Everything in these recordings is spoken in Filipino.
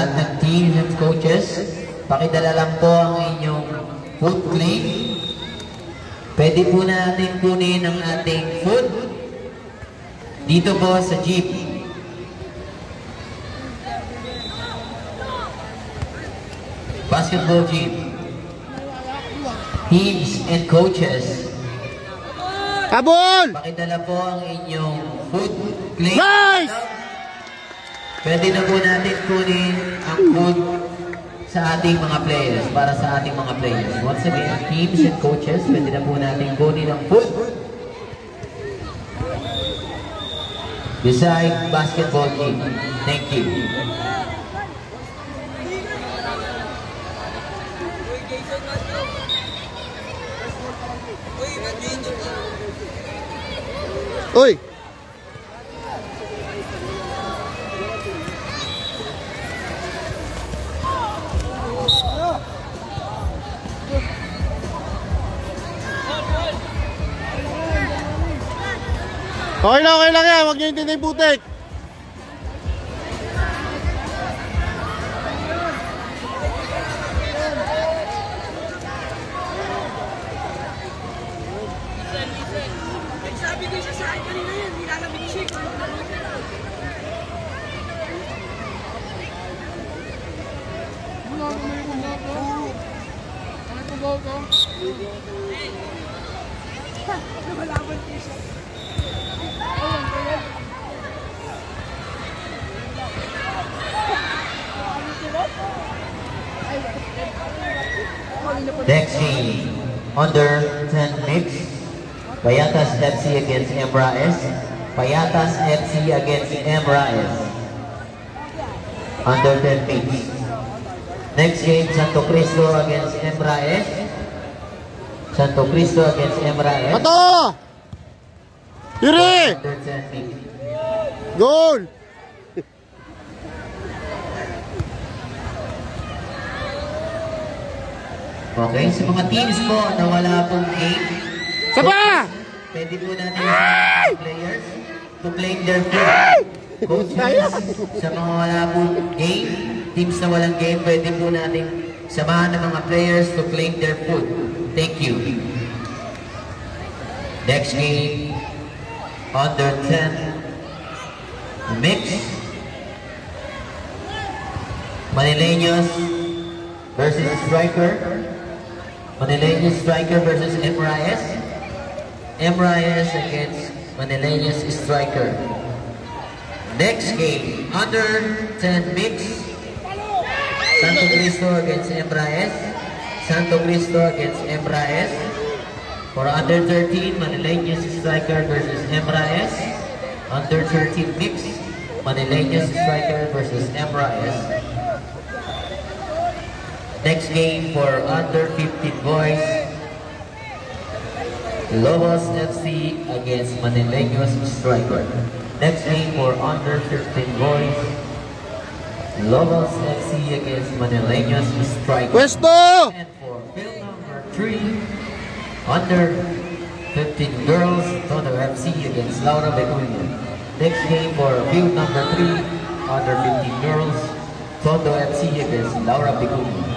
lahat ng teams and coaches, pakidala lang po ang inyong food claim. Pwede po natin kunin ang ating food dito po sa jeep. Basketball jeep. Teams and coaches, Habol! pakidala po ang inyong food claim. Nice! Pwede na po natin kunin ang food sa ating mga players, para sa ating mga players. Once again, teams and coaches, pwede na po natin kunin ang food beside basketball team. Thank you. Uy! Okay lang yan. Huwag niyo intindi yung putik. Sabi ko siya sa akin kanina yan, nilalamig siya. Next game, under 10 mix. Payatas FC against Embra S. Payatas FC against Embra S. Under 10 mix. Next game, Santo Cristo against Embra S. Santo Cristo against Embra S. Ato! Yuri! Under 10 mix. Goal! Okay, sa mga teams po na wala pong game, Sapa! pwede po natin yung players to claim their food. Coaches, sa mga wala pong game, teams na walang game, pwede po natin samahan ng mga players to claim their food. Thank you. Next game, under 10 mix. Manileños versus Striker. Manileños Striker versus Emraes. Emraes against Manileños Striker. Next game, under 10 mix. Santo Cristo against Emraes. Santo Cristo against Emraes. For under 13, Manileños Striker versus Emraes. Under 13 mix, Manileños Striker versus Emraes. Next game for under 15 boys, Lobos FC against Manileños Striker. Next game for under 15 boys, Lobos FC against Manileños Striker. Pwesto! And for field number 3, under 15 girls, Todo FC against Laura Becuña. Next game for field number 3, under 15 girls, Todo FC against Laura Becuña.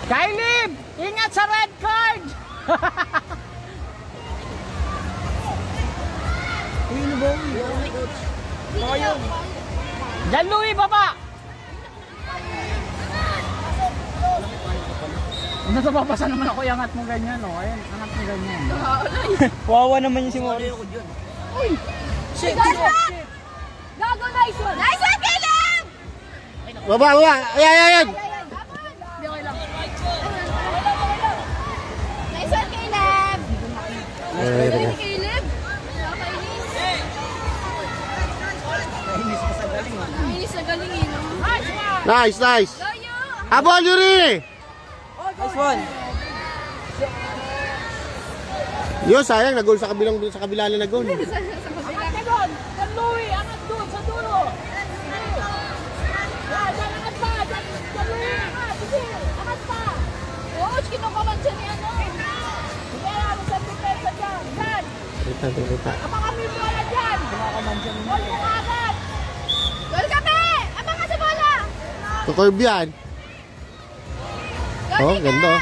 Kailib! Ingat sa red card! Diyan, Louie, baba! Nasababasa naman ako, angat mo ganyan, no? Ayun, angat mo ganyan. Wawa naman yung si Mori. Uy! Shit! Gago, nice one! Nice one, Caleb! Baba, baba! Ayan! Hindi, okay lang. Nice one, Caleb! Nice one, Caleb! Nakakainis. Nainis na galing eh, no? Nice, nice. Go you! Habol, Yuri! Nice one. Yo, sayang, nag-goal sa kabilang sa kabila na nag-goal. Angat ka doon! Yan, Louie! Angat doon sa dulo! Yan, angat pa! Yan, Louie! Angat! Sige! Angat pa! Coach, kinukaman siya ni ano! Sige, ano sa depensa dyan! Yan! Kita. Abangan mo yung bola dyan! Gol mo agad! Gol kami! Abangan sa bola! Kukurb yan. Gol Oh, ka! ganda.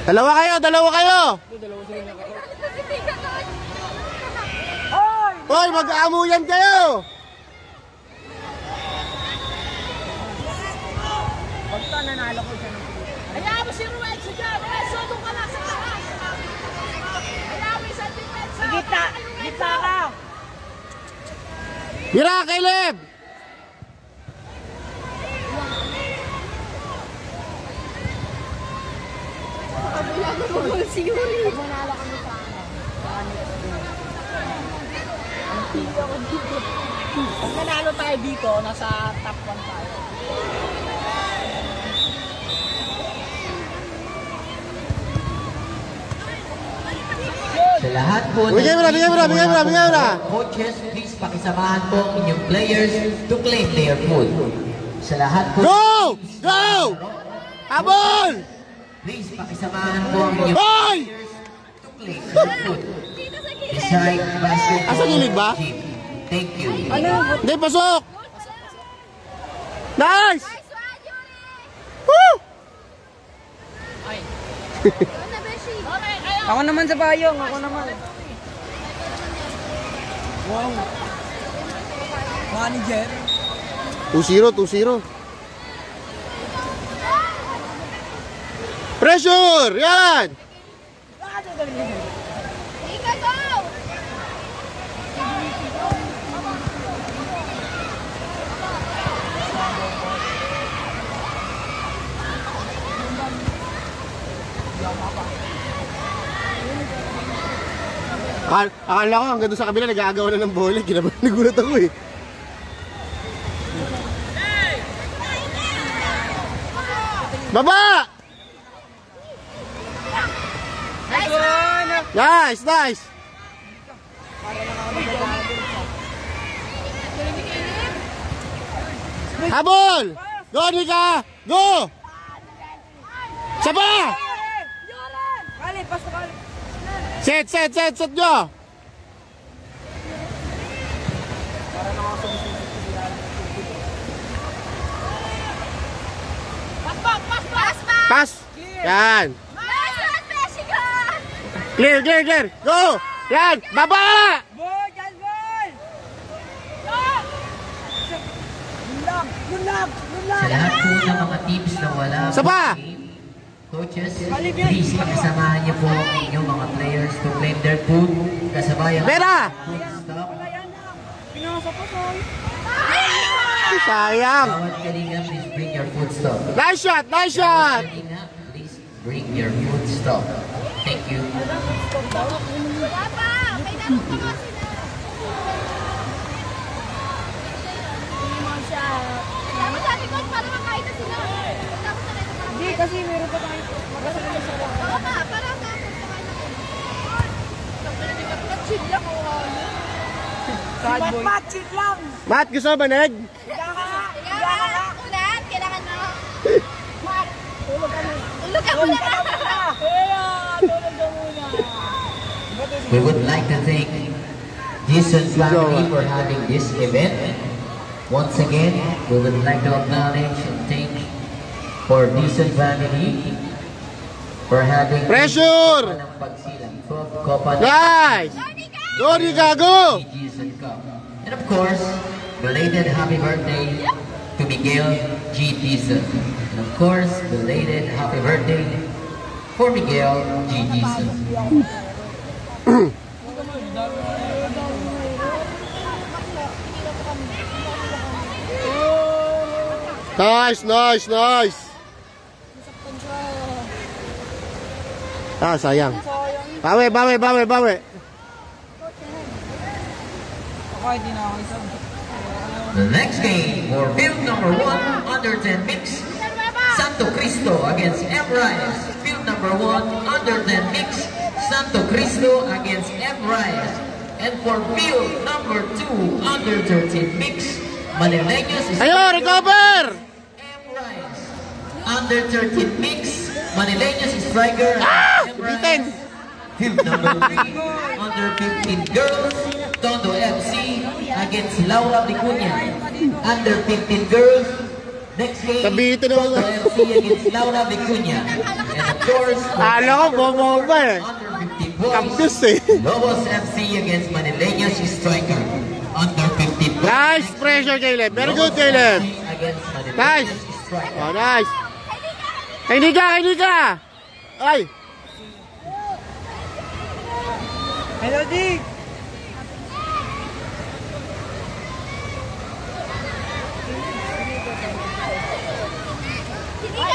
Dalawa kayo! Hoy, mag-aamuyan kayo! Basta nanalo ko siya ng Hayaan mo si Ruel sa dyan! Ruel, soto ka lang sa taas! Hayaan mo sa depensa! Gita ka! Mira, Caleb! Si Yuri! Manalo kami sa Pag nanalo tayo dito, nasa top 1 tayo. Sa lahat po Bigay mo na. coaches, please pakisamahan po ang inyong players to claim their food. Sa lahat po Go! Go! Habol! please pakisamahan po ang inyong Hoy! players to claim their food. Beside basketball Asa gilid ba? team. Thank you. Hindi, pasok! Nice! Nice one, Yuri! Woo! Go na, Beshi! Okay, ayaw! Ako naman sa bayong, ako naman. Wow. Manager. 2-0. Pressure! Yan! Ika, go! Akala ko hanggang doon sa kabila nag-aagaw na ng bola. Nagulat ako eh. Baba! Nice! Habol! Go, Nika! Go! Saba! Kali, pasto kali. Set nyo! Pass! Yan! Nice one, Beshi, go! Clear! Go! Yan! Baba! Boy, just boy! Good luck! Sa lahat po ng mga teams na wala Saba! po game, coaches, please pakisamahan niyo po ang inyong mga players to claim their food. Kasabay ang Pera! food stock. Pinasa pa ko. Sayang! Bawat kalinga, please bring your food stock. Nice shot! Kalinga, please bring your food stock. Thank you. Wala pa! May dapat pa kasi na! Dapat sabi ko, para makain na sila. Dapat na rin para Hindi, kasi meron pa tayo. Magkasama sa lang. Oo nga, para tapos makain na sila. Chill lang ako. Sad boy. Matchit lang! Matt, gusto ba nag? Ulan, kailangan mo. Tulog ka muna. We would like to thank Jason family for having this event. Once again, we would like to acknowledge and thank for Jason family for having Pressure! ng pagsilang Copa ng Nice! Go, Nika! Go! Jason Cup. And of course, belated happy birthday to Miguel G. Dizon. And of course, belated happy birthday for Miguel G. Dizon. Nice! Sayang. Bawi. The next game for field number 1, under 10 mix, Santo Cristo against M. Reyes. Field number 1, under 10 mix, Santo Cristo against M. Reyes. And for field number 2, under 13 mix, Manileños is recover! M. Reyes. Under 13 mix, Manileños striker M. Reyes. Field number 3, under 15 girls, Tondo FC against Laura Vicuña. Under 15 girls, next game, Tondo FC against Laura Vicuña. And of course, ko, bobo eh. under 15 boys, Campus eh. Lobos FC against Manileños striker. Under 15 boys, Nice pressure, Caleb. Very good, Caleb. against Manileños Nice. striker. Oh, nice. Hindi ka! Ay! Hello, Dick!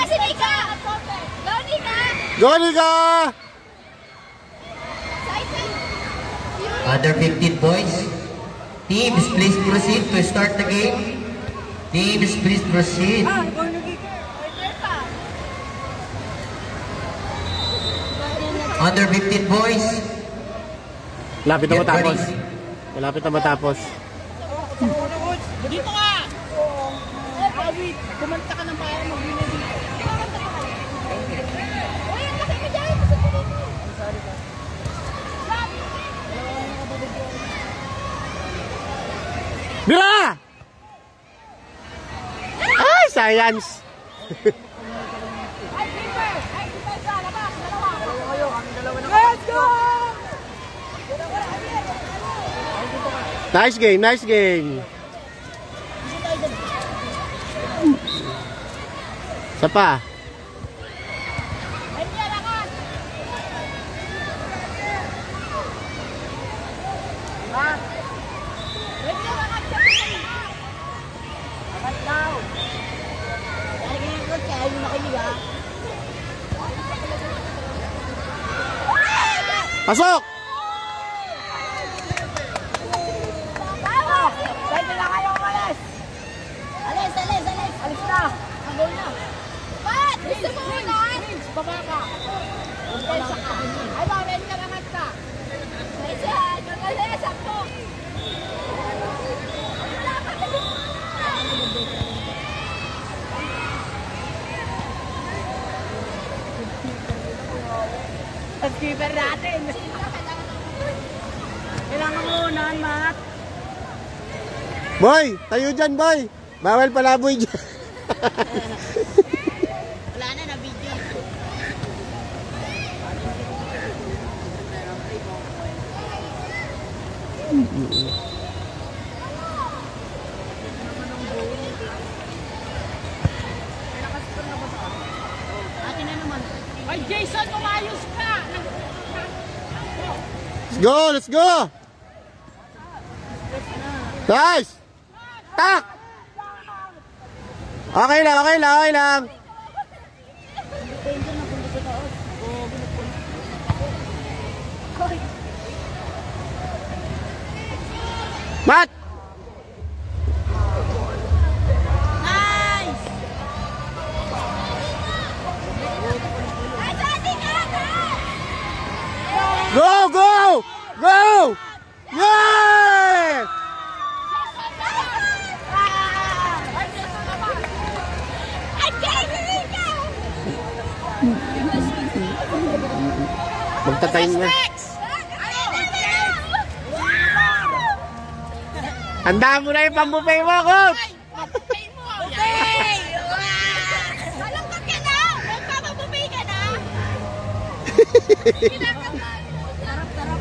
Sinika! Lonika! Go, Nika! Under 15 boys, teams please proceed to start the game. Teams please proceed. Under 15 boys, Malapit na get matapos. ready. Malapit na matapos. Dito ka! Awit, kumanta ka ng bayan mo. Uy, ang laki mo dyan! Masundin mo! Bila! Ay, science! Ay, keeper! Ay, depensa! Labas! Dalawa! Let's go! Nice game, nice game. Isa pa. Ay, niya, lakas! Ay, niya, lakas! Lakas daw! Dahil ganyan ko, kaya yung nakilig ha? Pasok! Dahil na lang kayo umalis! Alis! Alis na! Agol na! Pat! Gusto mo unan? Baba ka! Depensa ka! Ay, bakit ka naman ka? Depensa! Magkasaya sakto! Wala ka! Ang keeper natin. Kailangan mo unahan, Matt. Boy, tayo dyan, boy. Bawal palaboy dyan. Wala na, na-video. Atin na naman. Ay, Jason, umayos ka! Let's go, let's go! Nice! Tak! Okay lang, okay lang, okay lang. Mat! Nice! Ay, saan ka? Go, go! Go! Yeah! Magtatayin niya. Handa mo na yung pambupay mo, coach! Malungkot ka na! Magpapabubay ka na! Sarap-sarap.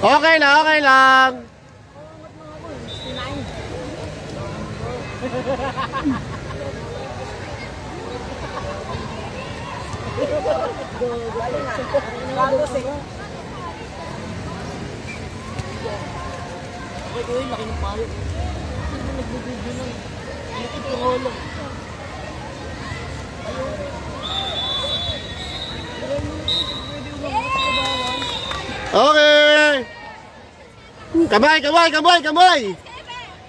Okay lang, okay lang. Okay, yun, laki ng payo. Sino ba nagbibigyo nun? Likit yung holo. Okay! Kamay, kamay, kamay, kamay!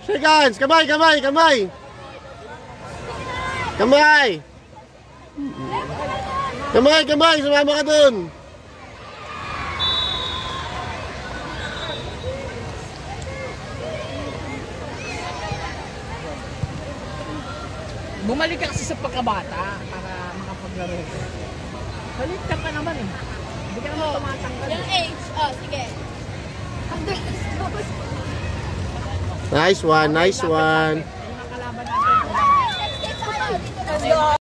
Seconds! Kamay, kamay, kamay! Kamay! Kamay, kamay! Sumama ka dun! Bumalik ka kasi sa pagkabata para makapaglaro. Balik ka pa naman eh. Hindi ka naman tumatanggal. Yung age. Oh, sige. Nice one, nice one. Yung nakalaban natin. Let's get